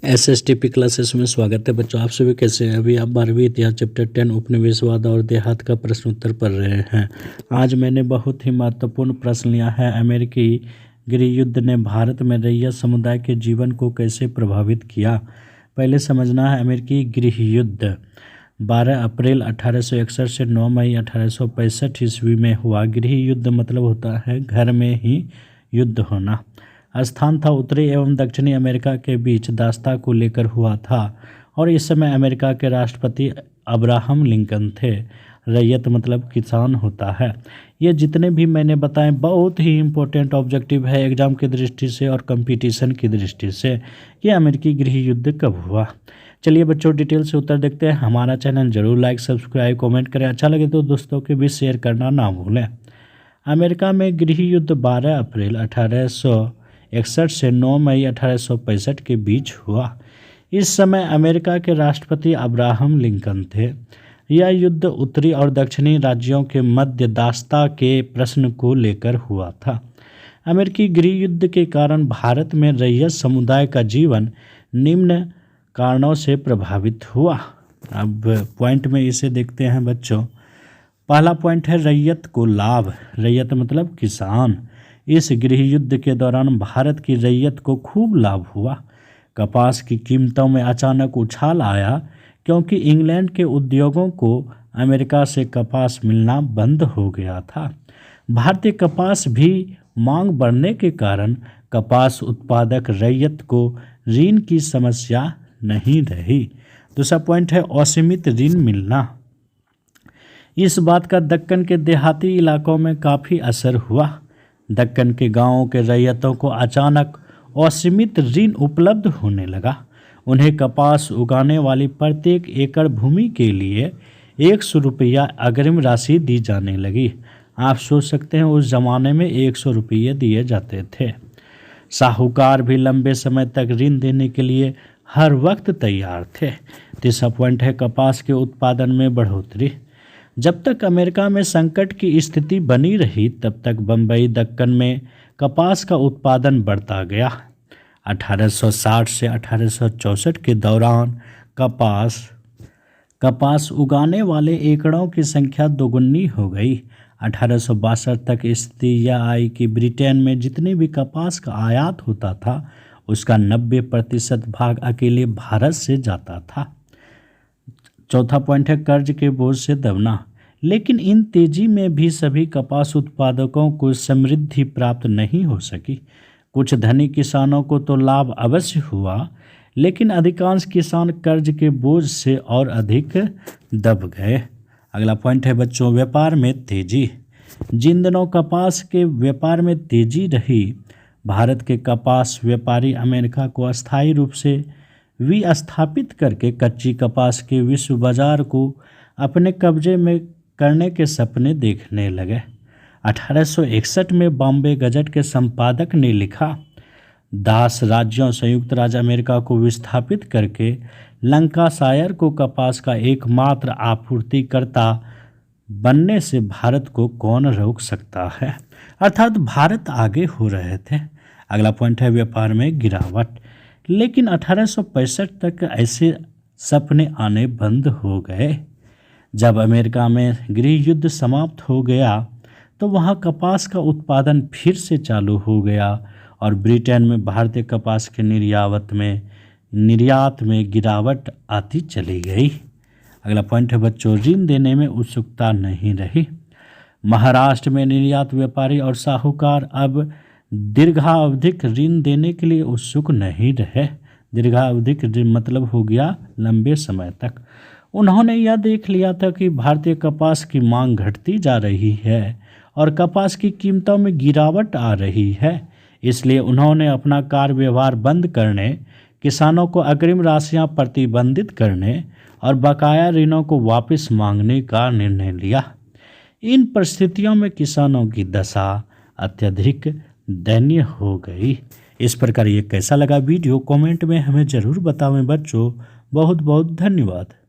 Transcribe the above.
एसएसटीपी classes में स्वागत है बच्चों। आप सभी कैसे हैं? अभी आप 12वीं इतिहास चैप्टर 10 उपनिवेशवाद और देहात का प्रश्न उत्तर पढ़ रहे हैं। आज मैंने बहुत ही महत्वपूर्ण प्रश्न लिया है। अमेरिकी गृह युद्ध ने भारत में रैयत समुदाय के जीवन को कैसे प्रभावित किया। पहले समझना है, अमेरिकी गृह युद्ध 12 अप्रैल 1861 से 9 मई 1865 ईस्वी में हुआ। गृह युद्ध मतलब होता है घर में ही युद्ध होना। स्थान था उत्तरी एवं दक्षिणी अमेरिका के बीच, दास्ता को लेकर हुआ था और इस समय अमेरिका के राष्ट्रपति अब्राहम लिंकन थे। रैयत मतलब किसान होता है। ये जितने भी मैंने बताए बहुत ही इम्पोर्टेंट ऑब्जेक्टिव है एग्जाम की दृष्टि से और कंपटीशन की दृष्टि से। ये अमेरिकी गृह युद्ध कब हुआ। चलिए बच्चों डिटेल से उत्तर देखते हैं। हमारा चैनल जरूर लाइक सब्सक्राइब कमेंट करें, अच्छा लगे तो दोस्तों के बीच शेयर करना ना भूलें। अमेरिका में गृह युद्ध 12 अप्रैल 1861 से 9 मई 1865 के बीच हुआ। इस समय अमेरिका के राष्ट्रपति अब्राहम लिंकन थे। यह युद्ध उत्तरी और दक्षिणी राज्यों के मध्य दास्ता के प्रश्न को लेकर हुआ था। अमेरिकी गृह युद्ध के कारण भारत में रैयत समुदाय का जीवन निम्न कारणों से प्रभावित हुआ। अब पॉइंट में इसे देखते हैं बच्चों। पहला पॉइंट है रैयत को लाभ। रैयत मतलब किसान। इस गृह युद्ध के दौरान भारत की रैयत को खूब लाभ हुआ। कपास की कीमतों में अचानक उछाल आया क्योंकि इंग्लैंड के उद्योगों को अमेरिका से कपास मिलना बंद हो गया था। भारतीय कपास भी मांग बढ़ने के कारण कपास उत्पादक रैयत को ऋण की समस्या नहीं रही। दूसरा पॉइंट है असीमित ऋण मिलना। इस बात का दक्कन के देहाती इलाकों में काफ़ी असर हुआ। दक्कन के गांवों के रैयतों को अचानक असीमित ऋण उपलब्ध होने लगा। उन्हें कपास उगाने वाली प्रत्येक एकड़ भूमि के लिए 100 रुपया अग्रिम राशि दी जाने लगी। आप सोच सकते हैं उस ज़माने में 100 रुपये दिए जाते थे। साहूकार भी लंबे समय तक ऋण देने के लिए हर वक्त तैयार थे। तीसरा पॉइंट है कपास के उत्पादन में बढ़ोतरी। जब तक अमेरिका में संकट की स्थिति बनी रही तब तक बम्बई दक्कन में कपास का उत्पादन बढ़ता गया। 1860 से 1864 के दौरान कपास उगाने वाले एकड़ों की संख्या दोगुनी हो गई। 1862 तक स्थिति यह आई कि ब्रिटेन में जितने भी कपास का आयात होता था उसका 90% भाग अकेले भारत से जाता था। चौथा पॉइंट है कर्ज के बोझ से दबना। लेकिन इन तेजी में भी सभी कपास उत्पादकों को समृद्धि प्राप्त नहीं हो सकी। कुछ धनी किसानों को तो लाभ अवश्य हुआ, लेकिन अधिकांश किसान कर्ज के बोझ से और अधिक दब गए। अगला पॉइंट है बच्चों व्यापार में तेजी। जिन दिनों कपास के व्यापार में तेजी रही, भारत के कपास व्यापारी अमेरिका को अस्थायी रूप से विस्थापित करके कच्ची कपास के विश्व बाजार को अपने कब्जे में करने के सपने देखने लगे। 1861 में बॉम्बे गजट के संपादक ने लिखा, दास राज्यों संयुक्त राज्य अमेरिका को विस्थापित करके लंकाशायर को कपास का एकमात्र आपूर्तिकर्ता बनने से भारत को कौन रोक सकता है। अर्थात भारत आगे हो रहे थे। अगला पॉइंट है व्यापार में गिरावट। लेकिन 1865 तक ऐसे सपने आने बंद हो गए। जब अमेरिका में गृह युद्ध समाप्त हो गया तो वहाँ कपास का उत्पादन फिर से चालू हो गया और ब्रिटेन में भारतीय कपास के निर्यात में गिरावट आती चली गई। अगला पॉइंट है बच्चों ऋण देने में उत्सुकता नहीं रही। महाराष्ट्र में निर्यात व्यापारी और साहूकार अब दीर्घावधिक ऋण देने के लिए उत्सुक नहीं रहे। दीर्घावधिक ऋण मतलब हो गया लंबे समय तक। उन्होंने यह देख लिया था कि भारतीय कपास की मांग घटती जा रही है और कपास की कीमतों में गिरावट आ रही है। इसलिए उन्होंने अपना कार व्यवहार बंद करने, किसानों को अग्रिम राशियां प्रतिबंधित करने और बकाया ऋणों को वापस मांगने का निर्णय लिया। इन परिस्थितियों में किसानों की दशा अत्यधिक दयनीय हो गई। इस प्रकार ये कैसा लगा वीडियो कमेंट में हमें ज़रूर बतावें बच्चों। बहुत बहुत धन्यवाद।